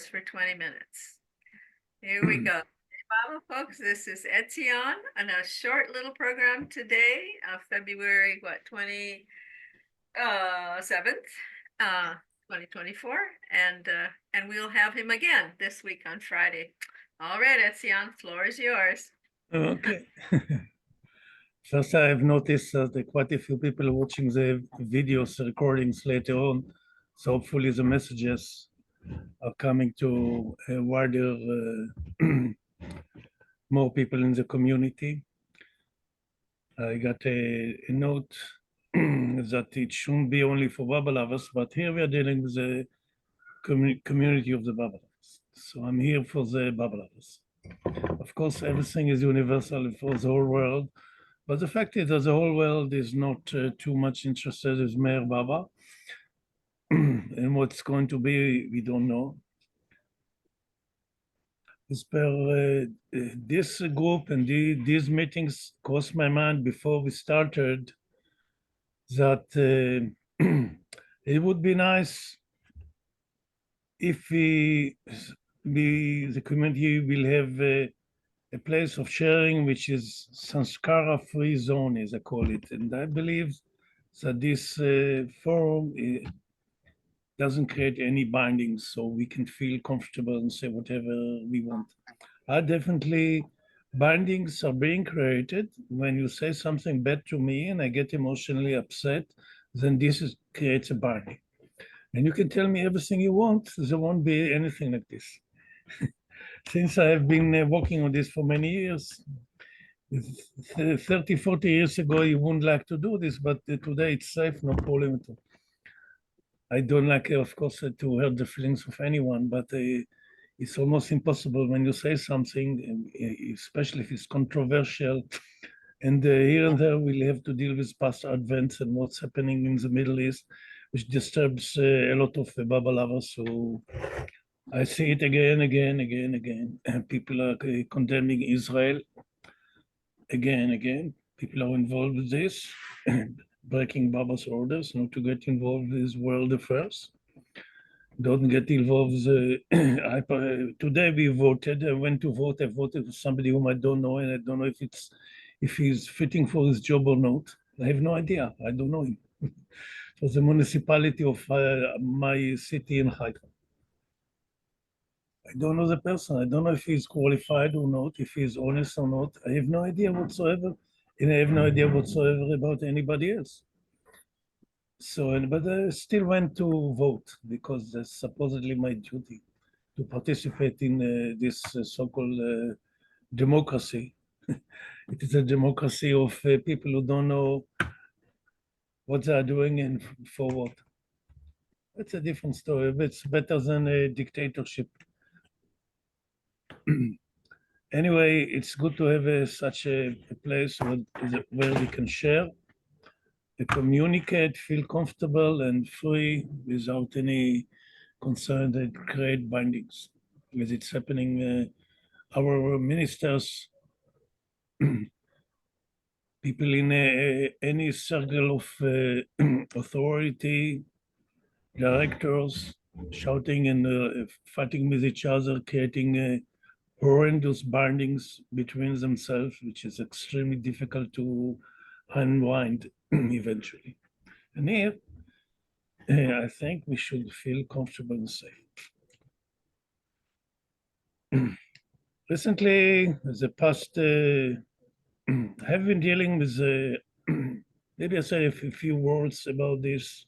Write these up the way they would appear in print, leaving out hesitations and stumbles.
For 20 minutes. Here we go. Hey, Baba, folks, this is Etzion on a short little program today, February, 27th, 2024. And we'll have him again this week on Friday. All right, Etzion, floor is yours. Okay. First, I have noticed that quite a few people are watching the videos recordings later on. So hopefully the messages are coming to a wider, more people in the community. I got a note that it shouldn't be only for Baba lovers, but here we are dealing with the community of the Baba lovers. So I'm here for the Baba lovers. Of course, everything is universal for the whole world, but the fact is that the whole world is not too much interested in Meir Baba. And what's going to be, we don't know. As per this group and these meetings crossed my mind before we started that it would be nice if the community will have a place of sharing, which is sanskara-free zone, as I call it. And I believe that this forum doesn't create any bindings, so we can feel comfortable and say whatever we want. Definitely, bindings are being created when you say something bad to me and I get emotionally upset, then creates a binding. And you can tell me everything you want, there won't be anything like this. Since I have been working on this for many years, 30, 40 years ago, you wouldn't like to do this, but today it's safe, no problem at all. I don't like, of course, to hurt the feelings of anyone, but it's almost impossible when you say something, especially if it's controversial. And here and there, we'll have to deal with past events and what's happening in the Middle East, which disturbs a lot of Baba lovers. So I see it again. And people are condemning Israel again. People are involved with this, breaking Baba's orders not to get involved with world affairs. Don't get involved. Today we voted. I went to vote. I voted for somebody whom I don't know, and I don't know if he's fitting for his job or not. I have no idea. I don't know him. For the municipality of my city in Haifa. I don't know the person. I don't know if he's qualified or not, if he's honest or not. I have no idea whatsoever. And I have no idea whatsoever about anybody else. So, but I still went to vote because that's supposedly my duty to participate in this so-called democracy. It is a democracy of people who don't know what they are doing and for what. That's a different story. It's better than a dictatorship. Anyway, it's good to have such a place where we can share, communicate, feel comfortable and free without any concern that create bindings, as it's happening. Our ministers, people in any circle of authority, directors, shouting and fighting with each other, creating horrendous bindings between themselves, which is extremely difficult to unwind eventually. And here, I think we should feel comfortable and safe. Recently, the past, I have been dealing with, maybe I say a few words about this,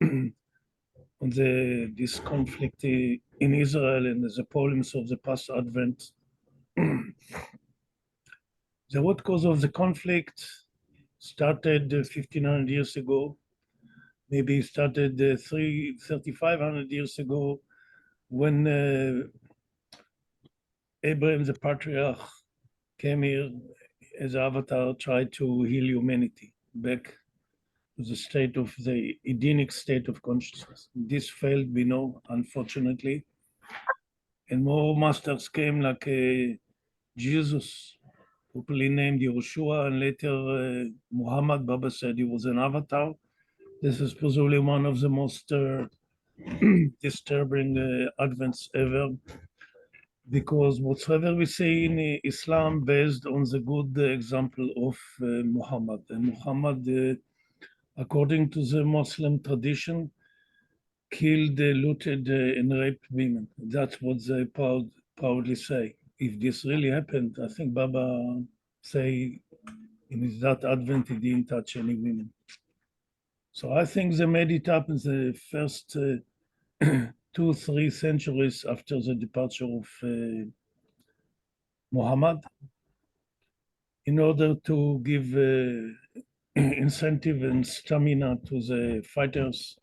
on this conflict in Israel and the problems of the past Advent. The root cause of the conflict started 1,500 years ago, maybe started 3,500 years ago when Abraham the patriarch came here as avatar, tried to heal humanity back to the state of the Edenic state of consciousness. This failed, we know, unfortunately. And more masters came like Jesus, popularly named Yehoshua, and later Muhammad. Baba said he was an avatar. This is presumably one of the most disturbing advents ever, because whatever we see in Islam based on the good example of Muhammad. And Muhammad, according to the Muslim tradition, killed, looted, and raped women. That's what they proudly say. If this really happened, I think Baba say in his that Advent he didn't touch any women. So I think they made it up in the first 2-3 centuries after the departure of Muhammad, in order to give incentive and stamina to the fighters,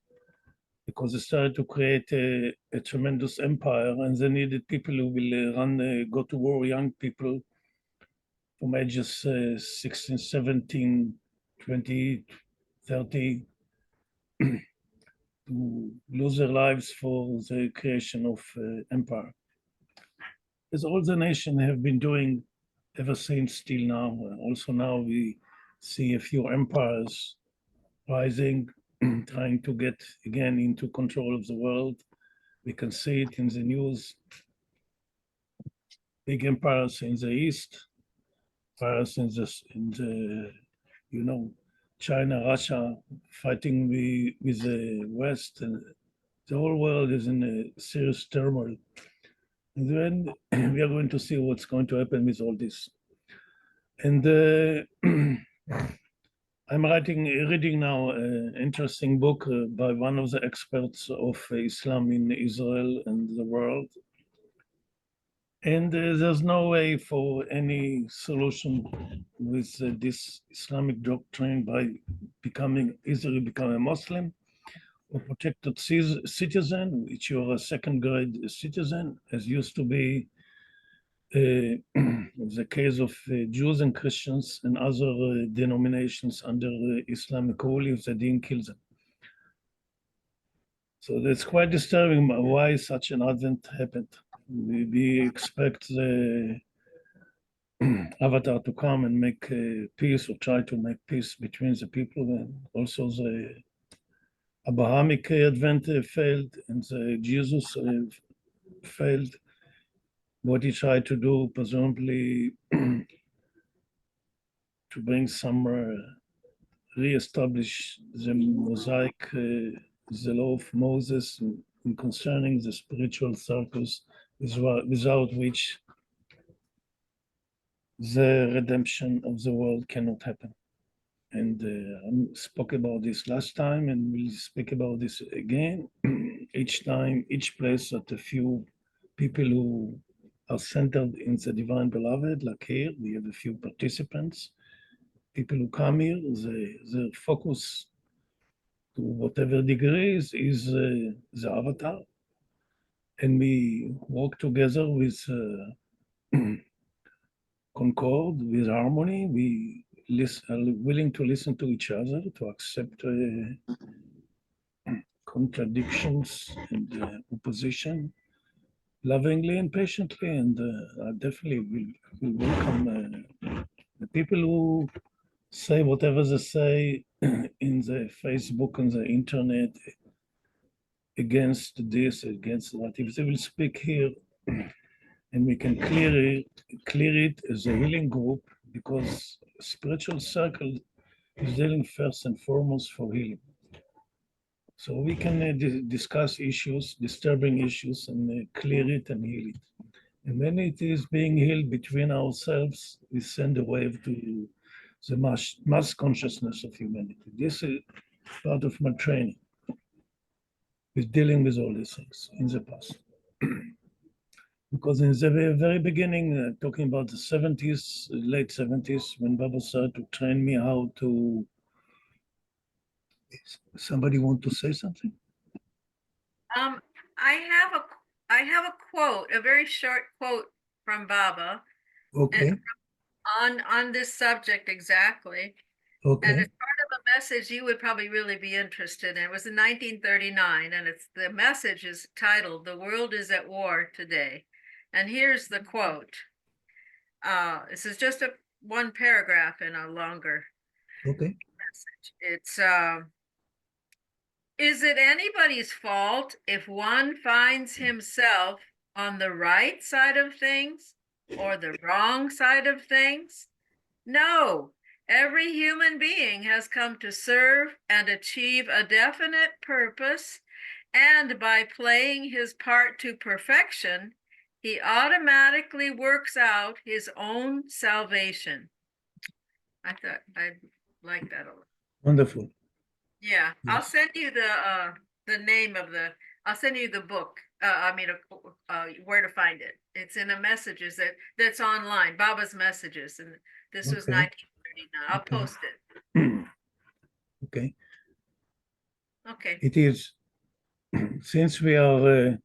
because they started to create a tremendous empire, and they needed people who will go to war, young people from ages 16, 17, 20, 30, to lose their lives for the creation of empire. As all the nations have been doing ever since till now. Also now we see a few empires rising, trying to get again into control of the world. We can see it in the news. Big empires in the east, empires in the China, Russia fighting with the West, and the whole world is in a serious turmoil. And then we are going to see what's going to happen with all this. And I'm reading now an interesting book by one of the experts of Islam in Israel and the world. And there's no way for any solution with this Islamic doctrine by easily becoming a Muslim or protected citizen, which you're a second grade citizen, as used to be the case of Jews and Christians and other denominations under Islamic rule if they didn't kill them. So that's quite disturbing why such an event happened. We expect the avatar to come and make peace, or try to make peace between the people, and also the Abrahamic advent failed, and the Jesus failed. What he tried to do, presumably, to bring some re-establish the Mosaic, the law of Moses in concerning the spiritual circles, without which the redemption of the world cannot happen. And I spoke about this last time, and we'll speak about this again. Each time, each place that a few people who are centered in the divine beloved, like here, we have a few participants. People who come here, their focus to whatever degrees is the avatar. And we work together with concord, with harmony. We are willing to listen to each other, to accept contradictions and opposition lovingly and patiently. And I definitely will welcome the people who say whatever they say in the Facebook and the internet against this, against that. If they will speak here, and we can clear it as a healing group, because spiritual circle is dealing first and foremost for healing. So we can discuss issues, disturbing issues, and clear it and heal it. And when it is being healed between ourselves, we send a wave to the mass consciousness of humanity. This is part of my training with dealing with all these things in the past. Because in the very beginning, talking about the 70s, late 70s, when Baba started to train me how to. Somebody want to say something? Um, I have a quote, a very short quote from Baba Okay, on this subject exactly. And okay, it's part of a message you would probably really be interested in. It was in 1939, and the message is titled "The World is at War Today." And here's the quote. This is just one paragraph in a longer okay, message. It's Is it anybody's fault if one finds himself on the right side of things or the wrong side of things? No, every human being has come to serve and achieve a definite purpose, and by playing his part to perfection, he automatically works out his own salvation. I thought I like that a lot. Wonderful. Yeah, I'll Yes. send you the name of I'll send you the book. Where to find it. It's in the messages that's online, Baba's messages, and this was Okay. 1939. I'll Okay. post it. Okay. Okay. It is, since we are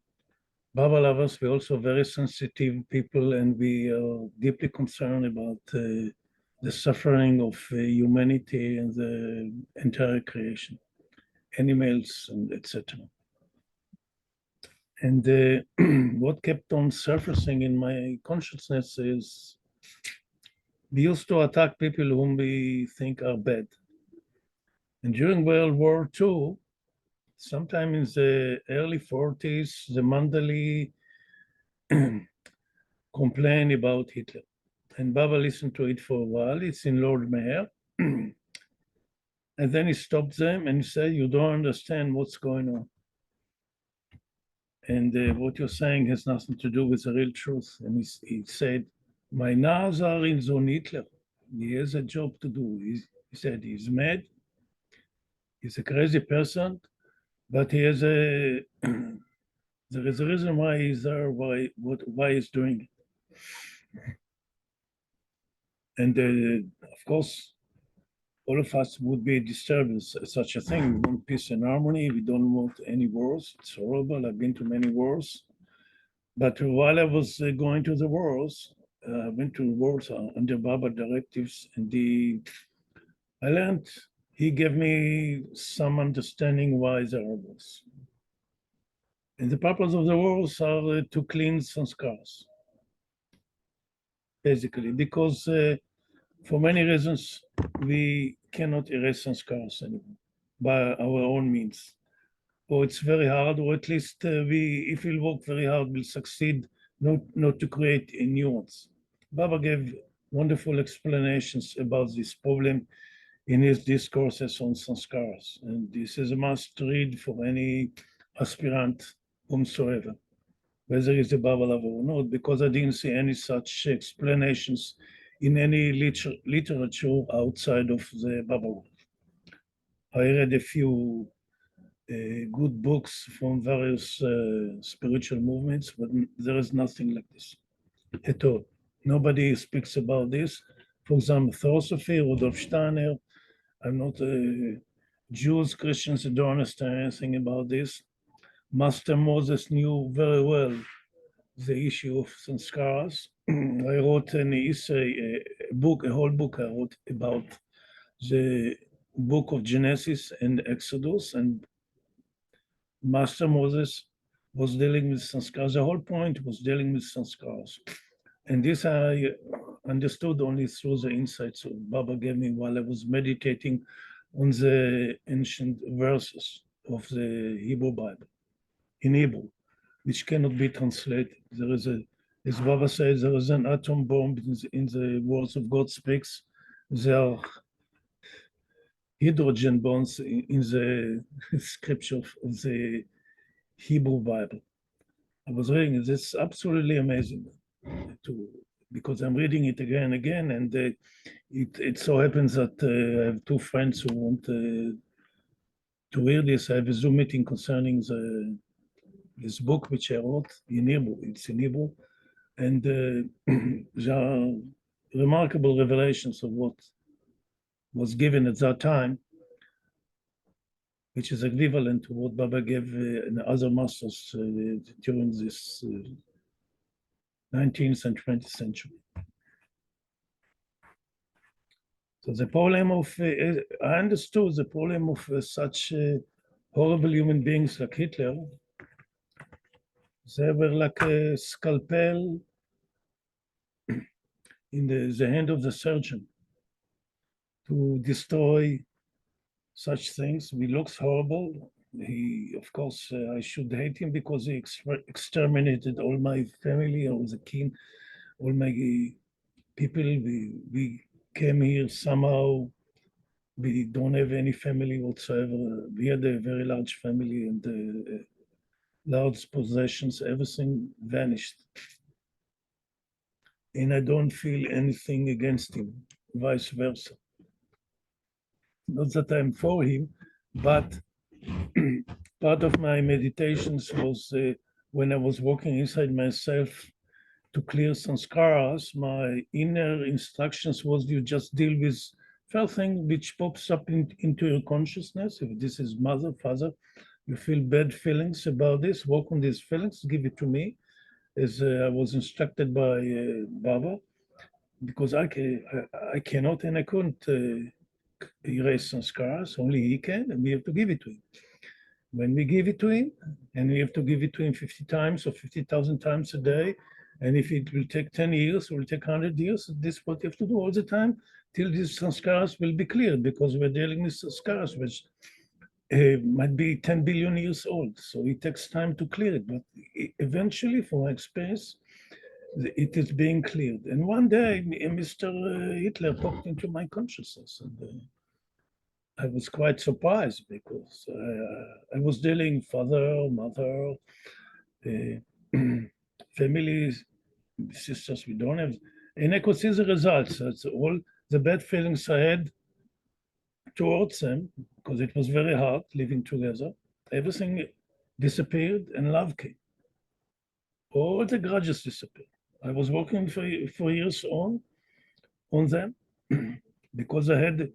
Baba lovers, we're also very sensitive people, and we are deeply concerned about the suffering of humanity and the entire creation, animals, and etc. And what kept on surfacing in my consciousness is we used to attack people whom we think are bad. And during World War II, sometime in the early 40s, the mandali complained about Hitler. And Baba listened to it for a while. It's in Lord Mayor. And then he stopped them and he said, "You don't understand what's going on. And what you're saying has nothing to do with the real truth." And he said, "My nerves are in Zon Hitler. He has a job to do." He said, "He's mad. He's a crazy person, but he has a there is a reason why he's there, why he's doing it." And of course, all of us would be disturbed with such a thing. We want peace and harmony. We don't want any wars. It's horrible. I've been to many wars. But while I was going to the wars, I went to wars under Baba directives, and I learned, he gave me some understanding why there are wars. And the purpose of the wars are to cleanse sanskars, basically, because for many reasons, we cannot erase sanskars anymore by our own means. Or it's very hard, or at least if we work very hard, we'll succeed not to create new ones. Baba gave wonderful explanations about this problem in his discourses on sanskars, and this is a must read for any aspirant whomsoever, whether he's a Baba lover or not, because I didn't see any such explanations in any literature outside of the Baba world. I read a few good books from various spiritual movements, but there is nothing like this at all. Nobody speaks about this. For example, Theosophy, Rudolf Steiner. I'm not Jews, Christians that don't understand anything about this. Master Moses knew very well the issue of sanskaras. I wrote an essay, a whole book I wrote about the book of Genesis and Exodus, and Master Moses was dealing with sanskars. The whole point was dealing with sanskars. And this I understood only through the insights that Baba gave me while I was meditating on the ancient verses of the Hebrew Bible in Hebrew, which cannot be translated. There is as Baba says, there is an atom bomb in the words of God speaks. There are hydrogen bonds in the scripture of the Hebrew Bible. I was reading it. It's absolutely amazing because I'm reading it again and again, and it so happens that I have two friends who want to read this. I have a Zoom meeting concerning this book which I wrote in Hebrew. It's in Hebrew, and there are remarkable revelations of what was given at that time, which is equivalent to what Baba gave and other masters during this 19th and 20th century. So the problem of, I understood the problem of such horrible human beings like Hitler. They were like a scalpel in the hand of the surgeon to destroy such things. It looks horrible. Of course, I should hate him because he exterminated all my family. I was a king, all my people. We came here somehow. We don't have any family whatsoever. We had a very large family and large possessions. Everything vanished. And I don't feel anything against him, vice versa. Not that I'm for him, but part of my meditations was when I was working inside myself to clear some scars, my inner instructions was you just deal with first thing which pops up into your consciousness. If this is mother, father, you feel bad feelings about this, work on these feelings, give it to me, as I was instructed by Baba, because I cannot and I couldn't erase some scars, only he can, and we have to give it to him. When we give it to him, and we have to give it to him 50 times or 50,000 times a day, and if it will take 10 years or will take 100 years, this is what you have to do all the time till these scars will be cleared, because we're dealing with scars which might be 10 billion years old. So it takes time to clear it, but eventually, from my experience, it is being cleared. And one day, Mr. Hitler popped into my consciousness, and I was quite surprised because I was dealing father, mother, families, sisters we don't have, and I could see the results. That's all the bad feelings I had towards them, because it was very hard living together. Everything disappeared and love came. All the grudges disappeared. I was working for years on them because I had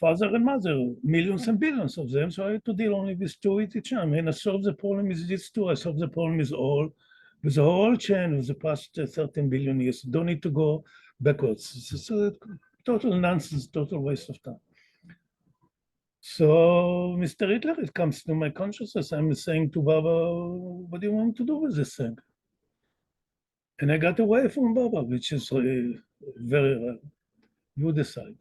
father and mother, millions and billions of them. So I had to deal only with two at each time. And I solved the problem with these two. I solved the problem with the whole chain of the past 13 billion years. Don't need to go backwards. It's a total nonsense, total waste of time. So, Mr. Hitler, it comes to my consciousness. I'm saying to Baba, what do you want to do with this thing? And I got away from Baba, which is very, you decide.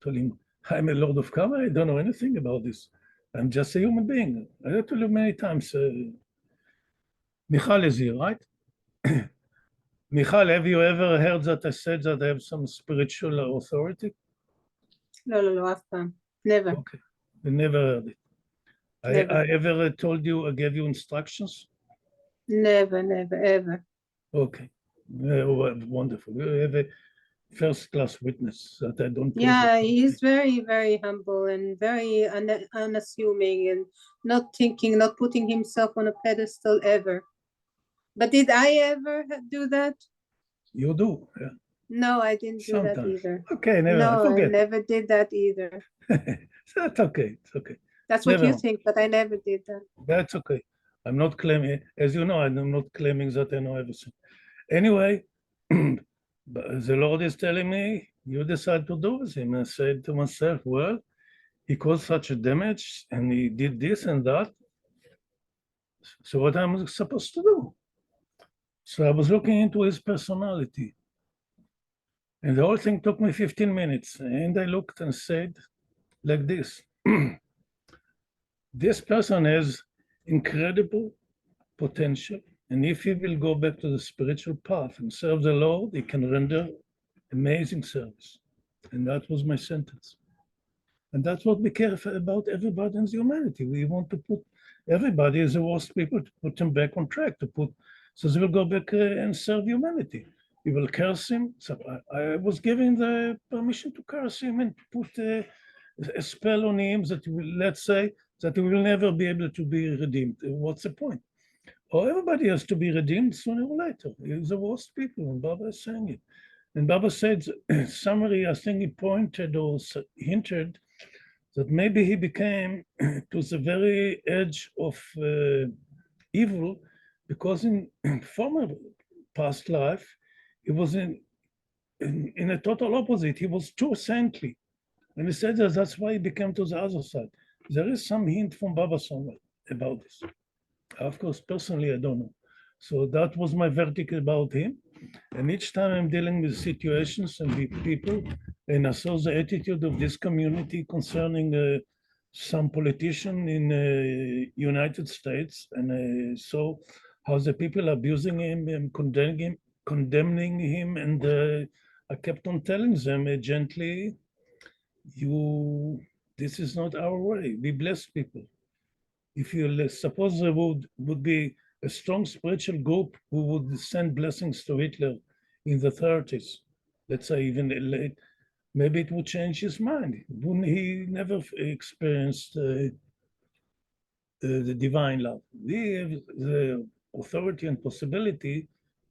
Told him, I'm a Lord of Karma, I don't know anything about this. I'm just a human being. I had to live many times. Michal is here, right? Michal, have you ever heard that I said that I have some spiritual authority? לא, אף פעם. Never. Okay, I never heard it. Never. I ever told you, I gave you instructions? Never, ever. Okay, wonderful. You have a first-class witness that I don't. Yeah, he's very, very humble and very unassuming and not putting himself on a pedestal ever. But did I ever do that? You do, yeah. No, I didn't do that either. Okay, never. No, Forget. I never did that either. That's okay. It's okay. That's what you think, but I never did that. That's okay. I'm not claiming, as you know, I'm not claiming that I know everything. Anyway, the Lord is telling me, you decide to do with him. I said to myself, well, he caused such a damage and he did this and that. So what am I supposed to do? So I was looking into his personality. And the whole thing took me 15 minutes. And I looked and said like this. This person has incredible potential. And if he will go back to the spiritual path and serve the Lord, he can render amazing service. And that was my sentence. And that's what we care about everybody in humanity. We want to put everybody as the worst people, to put them back on track, so they will go back and serve humanity. We will curse him. So I was given the permission to curse him and put a spell on him that let's say that he will never be able to be redeemed. What's the point? Or everybody has to be redeemed sooner or later. He's the worst people, and Baba is saying it. And Baba said, summary, I think he pointed or hinted that maybe he became to the very edge of evil because in former past life, he was in a total opposite. He was too saintly. And he said that that's why he became to the other side. There is some hint from Baba somewhere about this. Of course, personally, I don't know. So that was my verdict about him. And each time I'm dealing with situations and with people, and I saw the attitude of this community concerning some politician in United States, and saw how the people abusing him and condemning him, and I kept on telling them gently, this is not our way. We bless people. If you suppose there would be a strong spiritual group who would send blessings to Hitler in the 30s, let's say even late, maybe it would change his mind. He never experienced the divine love. We have the authority and possibility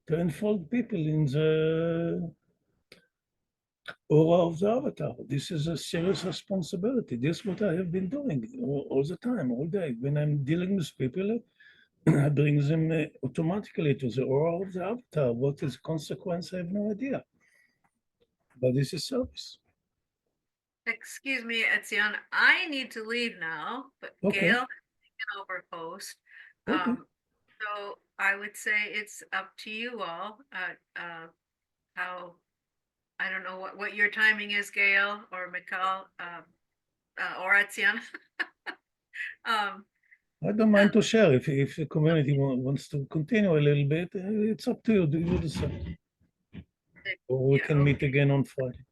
to enfold people in the aura of the avatar. This is a serious responsibility. This is what I have been doing all the time, all day. When I'm dealing with people, I bring them automatically to the aura of the avatar. What is the consequence? I have no idea. But this is service. Excuse me, Etzion, I need to leave now, but Okay. Gail has taken over host. Okay. So I would say it's up to you all, how, I don't know what your timing is, Gail or Mikal, or Etzion. I don't mind to share if the community wants to continue a little bit. It's up to you. Do you decide? Or we Yeah, can meet again on Friday.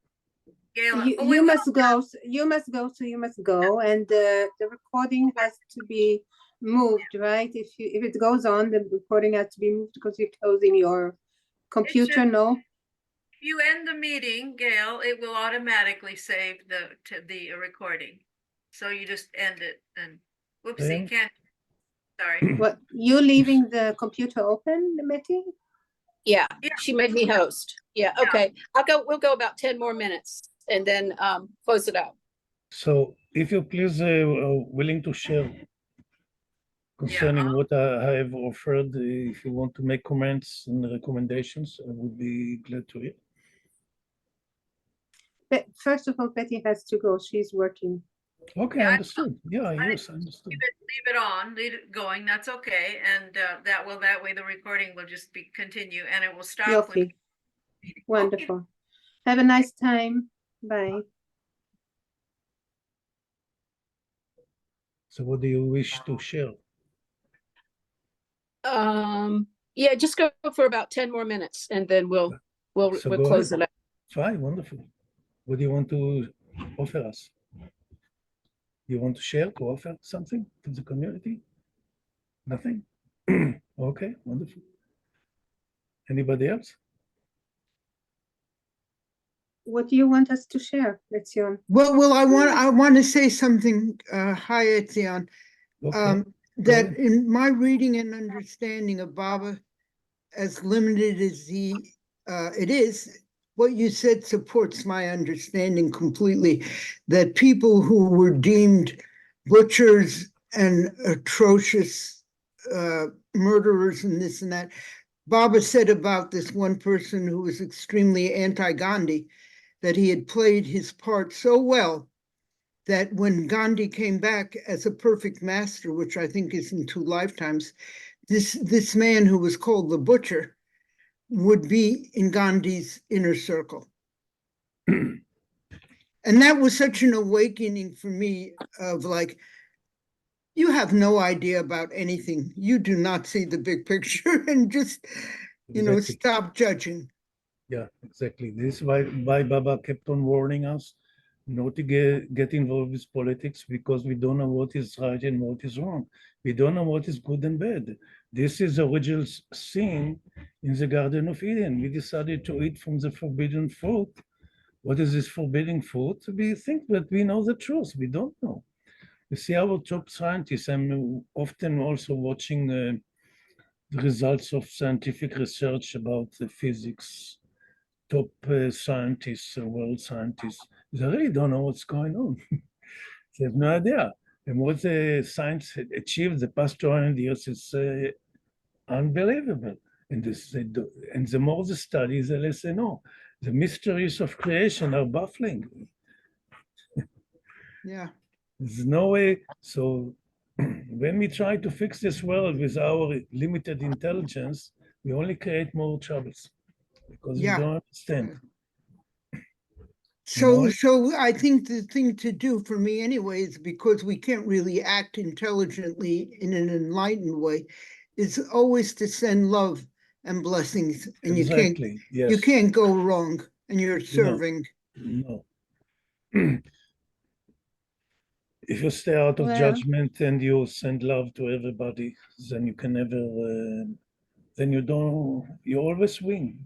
Gail, You, oh, we you will must go, you must go, so you must go, and the recording has to be moved, right? If it goes on, the recording has to be moved because you're closing your computer, no? If you end the meeting, Gail, it will automatically save the recording. So you just end it and whoopsie, Yeah. can't, sorry. What, you leaving the computer open, Mitty? Yeah, Yeah. she made me host. Yeah, okay. We'll go about 10 more minutes and then close it out. So if you please are willing to share concerning what I have offered, if you want to make comments and recommendations, I would be glad to hear. But first of all, Betty has to go, she's working. Okay, Yeah, understood. Yeah, yes, understood. Leave it on, leave it going, that's okay. And that way the recording will just be continue and it will stop when. Yofi, wonderful. Have a nice time, bye. So what do you wish to share? Yeah, just go for about 10 more minutes and then we'll So we'll go close ahead. it out. Fine, wonderful. What do you want to offer us? You want to share, to offer something to the community? Nothing? Okay, wonderful. Anybody else? What do you want us to share, Etzion? Well, I want to say something, hi, Etzion. Okay. That ahead. in my reading and understanding of Baba, as limited as it is, what you said supports my understanding completely, that people who were deemed butchers and atrocious murderers and this and that, Baba said about this one person who was extremely anti-Gandhi, that he had played his part so well that when Gandhi came back as a perfect master, which I think is in 2 lifetimes, this man who was called the Butcher would be in Gandhi's inner circle. And that was such an awakening for me of like, you have no idea about anything. You do not see the big picture and just, Exactly. stop judging. Yeah, exactly. This is why Baba kept on warning us not to get involved with politics, because we don't know what is right and what is wrong. We don't know what is good and bad. This is the original sin in the Garden of Eden. We decided to eat from the forbidden fruit. What is this forbidden fruit? We think that we know the truth. We don't know. You see, our top scientists, I'm often also watching the results of scientific research about the physics, top scientists, world scientists, they really don't know what's going on. They have no idea. And what the science had achieved the past 200 years is unbelievable. And the more the study, the less they know. The mysteries of creation are baffling. Yeah. There's no way. So when we try to fix this world with our limited intelligence, we only create more troubles because we Yeah. don't understand. So, know? so I think the thing to do for me anyway is because we can't really act intelligently in an enlightened way, is always to send love and blessings, and Exactly, you yes. can't go wrong, and you're No. serving. No. If you stay out of Well- judgment and you send love to everybody, then you can never, then you always win.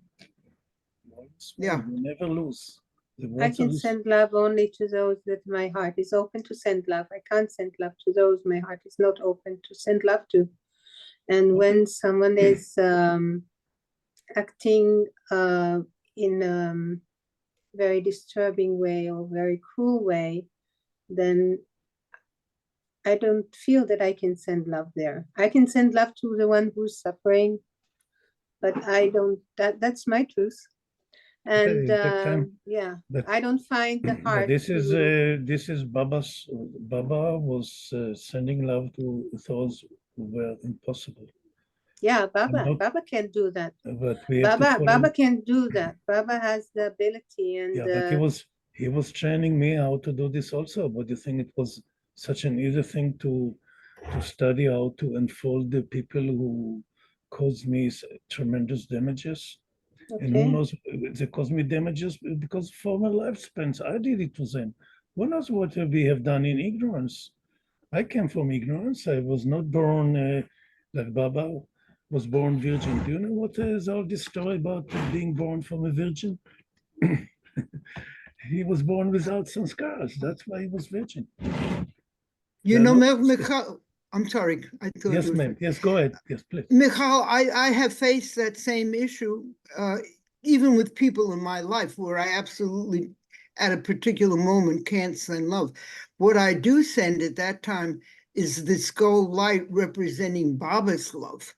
You always win. Yeah. You never lose. The I words can are send love only to those that my heart is open to send love. I can't send love to those my heart is not open to send love to. And when someone is acting in a very disturbing way or very cruel way, then I don't feel that I can send love there. I can send love to the one who's suffering, but I don't, that's my truth. And that can- yeah, but- I don't find the But heart this to, is Baba was sending love to those who were impossible. yeah, Baba, not- Baba can do that. But we have to Baba, follow. Baba can do that. Baba has the ability and Yeah, but he was training me how to do this also. But you think it was such an easy thing to study how to unfold the people who caused me tremendous damages. And who okay. knows, they caused me damages because former lifespans. I did it to them. Who knows what we have done in ignorance? I came from ignorance. I was not born like Baba was born virgin. Do you know what is all this story about being born from a virgin? He was born without sanskars. That's why he was virgin. You They're know, not- Michal, I'm sorry, I thought Yes, you were. ma'am. Yes, go ahead. Yes, please. Michal, I have faced that same issue, even with people in my life where I absolutely, at a particular moment, can't send love. What I do send at that time is this gold light representing Baba's love,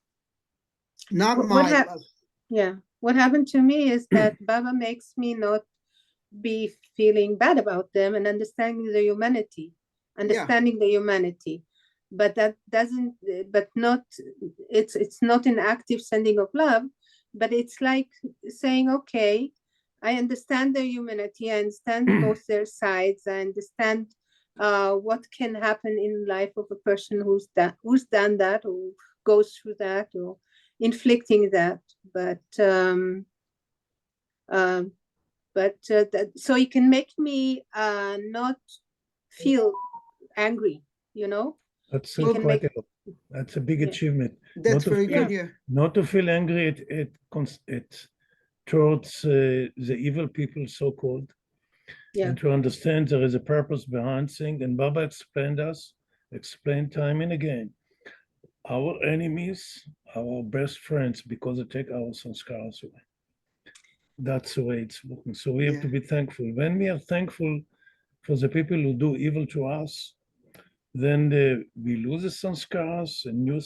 not What my hap- love. Yeah, what happened to me is that Baba makes me not be feeling bad about them and understanding the humanity, But that doesn't, but not, it's not an active sending of love, but it's like saying, okay, I understand their humanity, I understand both their sides, I understand what can happen in life of a person who's done that or goes through that or inflicting that, but so it can make me not feel angry, you know. That's You can quite make- that's a big Yeah. achievement. That's Not to very feel- good, yeah. Not to feel angry it towards the evil people, so called, Yeah. and to understand there is a purpose behind things. And Baba explained time and again. Our enemies are our best friends because they take our sanskars away. That's the way it's working. So we have to Yeah. be thankful. When we are thankful for the people who do evil to us, then we lose the sanskars and new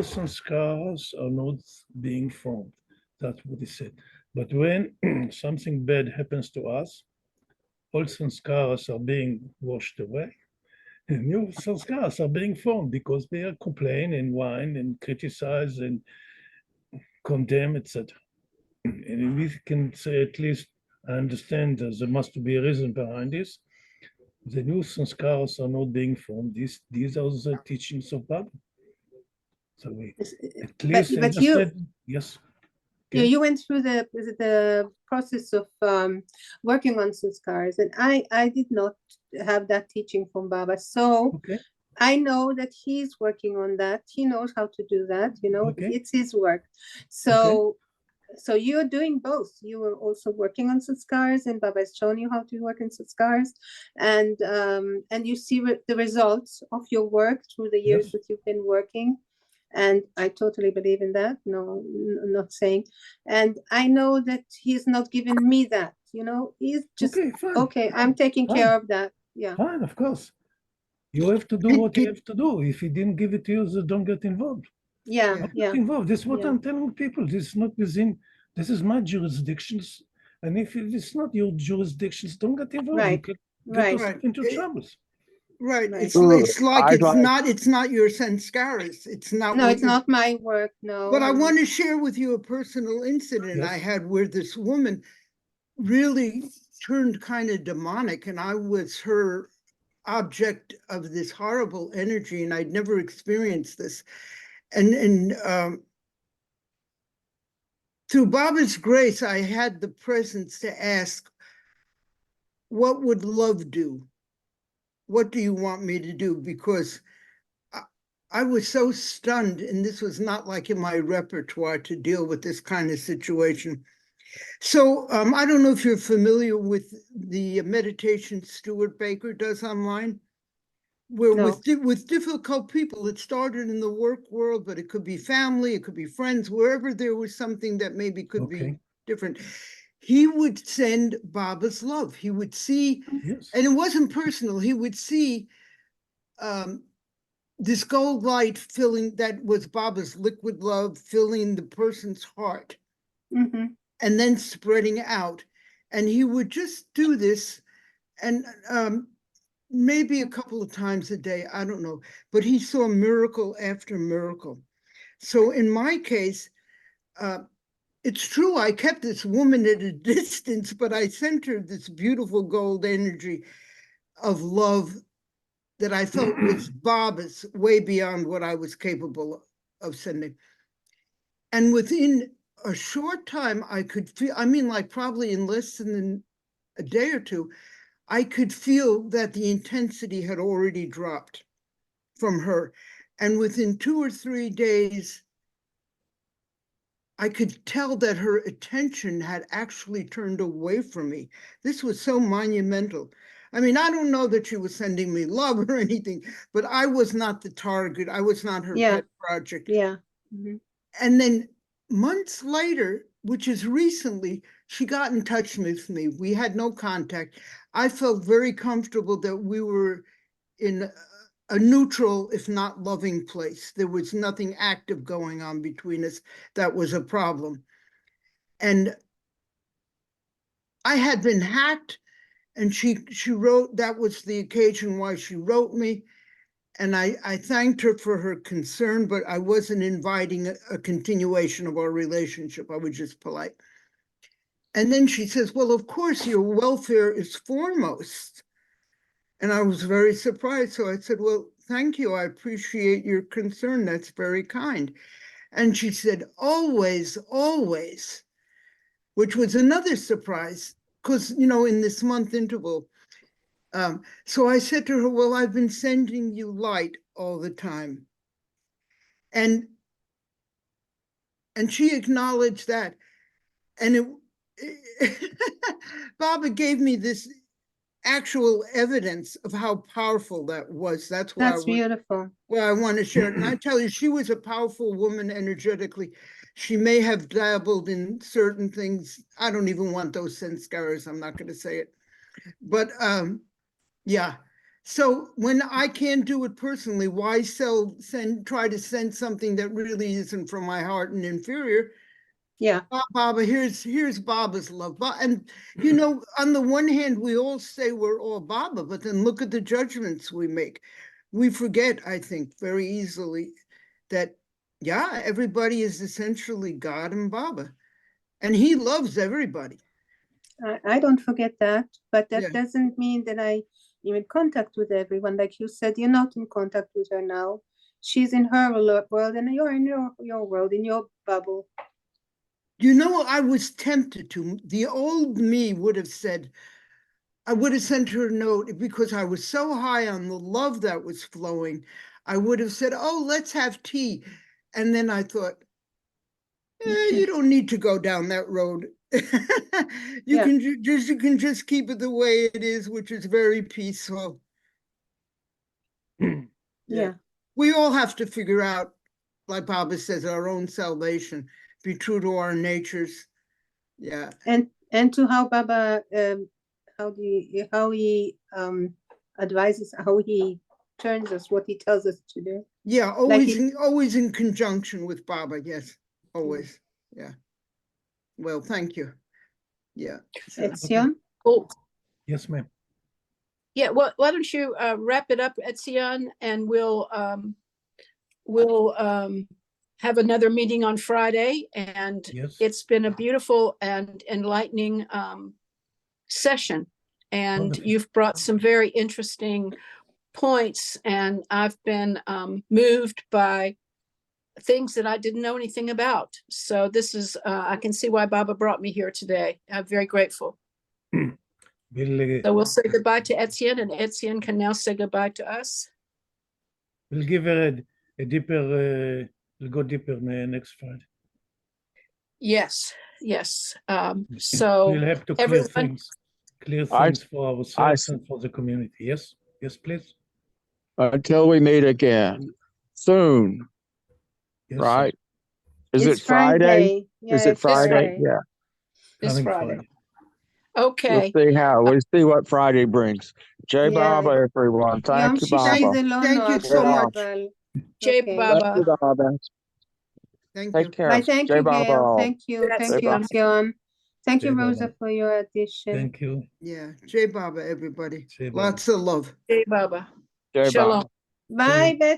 sanskars are not being formed. That's what he said. But when something bad happens to us, all sanskars are being washed away. And new sanskars are being formed because we are complain and whine and criticize and condemn, etc. And we can say at least, I understand there must be a reason behind this. The new sanskars are not being formed. These are the teachings of Baba. So we at least, but as I you, said, yes. yeah, Okay. you went through the process of working on sanskars, and I did not have that teaching from Baba. So Okay. I know that he's working on that. He knows how to do that, you know, Okay. it's his work. So so you're doing both. You were also working on sanskars, and Baba has shown you how to work in sanskars, and you see the results of your work through the years Yes. that you've been working. And I totally believe in that. No, not saying. And I know that he's not given me that, you know, he's just, Okay, fine. okay, I'm taking Fine. care of that. Yeah. Fine, of course. You have to do what you have to do. If he didn't give it to you, then don't get involved. Yeah. Yeah. Don't Yeah. get involved. This is what Yeah. I'm telling people. This is not within, this is my jurisdictions. And if it's not your jurisdictions, don't get involved. You Right. get Right. yourself into Right. troubles. Right, Right. it's like I try- it's not your sanskaras, it's not. No, what it's you- not my work. No. But I want to share with you a personal incident I Yes. had where this woman really turned kind of demonic, and I was her object of this horrible energy, and I'd never experienced this. And through Baba's grace, I had the presence to ask, what would love do? What do you want me to do? Because I was so stunned, and this was not like in my repertoire to deal with this kind of situation. So I don't know if you're familiar with the meditation Stuart Baker does online, where No. with difficult people, it started in the work world, but it could be family, it could be friends, wherever there was something that maybe could be Okay. different. He would send Baba's love. He would see, Yes. and it wasn't personal, he would see this gold light filling, that was Baba's liquid love, filling the person's heart Mm-hmm. and then spreading out. And he would just do this, and maybe a couple of times a day, I don't know, but he saw miracle after miracle. So in my case, it's true, I kept this woman at a distance, but I sent her this beautiful gold energy of love that I felt was Baba's, way beyond what I was capable of sending. And within a short time, I could feel, I mean, like probably in less than a day or two, I could feel that the intensity had already dropped from her. And within 2 or 3 days, I could tell that her attention had actually turned away from me. This was so monumental. I mean, I don't know that she was sending me love or anything, but I was not the target. I was not her Yeah. pet project. Yeah. Mm-hmm. And then months later, which is recently, she got in touch with me. We had no contact. I felt very comfortable that we were in a neutral, if not loving place. There was nothing active going on between us that was a problem. And I had been hacked, and she wrote, that was the occasion why she wrote me. And I thanked her for her concern, but I wasn't inviting a continuation of our relationship. I was just polite. And then she says, well, of course, your welfare is foremost. And I was very surprised. So I said, well, thank you. I appreciate your concern. That's very kind. And she said, always, always, which was another surprise, because, you know, in this month interval. So I said to her, well, I've been sending you light all the time. And she acknowledged that. And Baba gave me this actual evidence of how powerful that was. That's why That's beautiful. I want to share it. And I tell you, she was a powerful woman energetically. She may have dabbled in certain things. I don't even want those sanskaras. I'm not going to say it. But yeah. So when I can't do it personally, why try to send something that really isn't from my heart and inferior? Yeah. Baba, here's Baba's love. And you know, on the one hand, we all say we're all Baba, but then look at the judgments we make. We forget, I think, very easily that, yeah, everybody is essentially God and Baba, and he loves everybody. I don't forget that, but that Yeah. doesn't mean that I'm in contact with everyone. Like you said, you're not in contact with her now. She's in her world, and you're in your world, in your bubble. You know, I was tempted to. The old me would have said, I would have sent her a note, because I was so high on the love that was flowing. I would have said, oh, let's have tea. And then I thought, you don't need to go down that road. You Yeah. can just keep it the way it is, which is very peaceful. Yeah. We all have to figure out, like Baba says, our own salvation, be true to our natures. Yeah. And to how Baba how he advises, how he turns us, what he tells us to do. Yeah, Like always in conjunction with Baba. Yes, always. Yeah. Well, thank you. Yeah. So, Etzion. Cool. Yes, ma'am. Yeah, well, why don't you wrap it up, Etzion, and we'll have another meeting on Friday. And Yes. it's been a beautiful and enlightening session. And Wonderful. you've brought some very interesting points, and I've been moved by things that I didn't know anything about. So this is, I can see why Baba brought me here today. I'm very grateful. So we'll say goodbye to Etzion, and Etzion can now say goodbye to us. We'll give her a deeper, we'll go deeper next Friday. Yes, yes. So We'll have to everyone, clear I- things for ourselves and for the community. Yes, yes, please. Until we meet again soon, Yes, sir. right? Is It's it Friday? Yeah, Is it it's Friday? Yeah. this Coming Friday. We'll Okay. see we'll see what Friday brings. Jai Yeah. Baba, everyone. Yom Thank you, Shishai Baba. Zelonu, Thank you so Abba much. Aval. Jai Okay. Baba. Thank you, Baba. Thank you. Take care. Bye, thank Jai you, Gail. Baba. Thank you, That's thank you, Baba. Etzion. Thank you, Jai Rosa, Baba. for your addition. Thank you. Yeah, Jai Baba, everybody. Jai Baba. Lots of love. Jai Baba. Jai Shalom. Baba. Bye, Beth.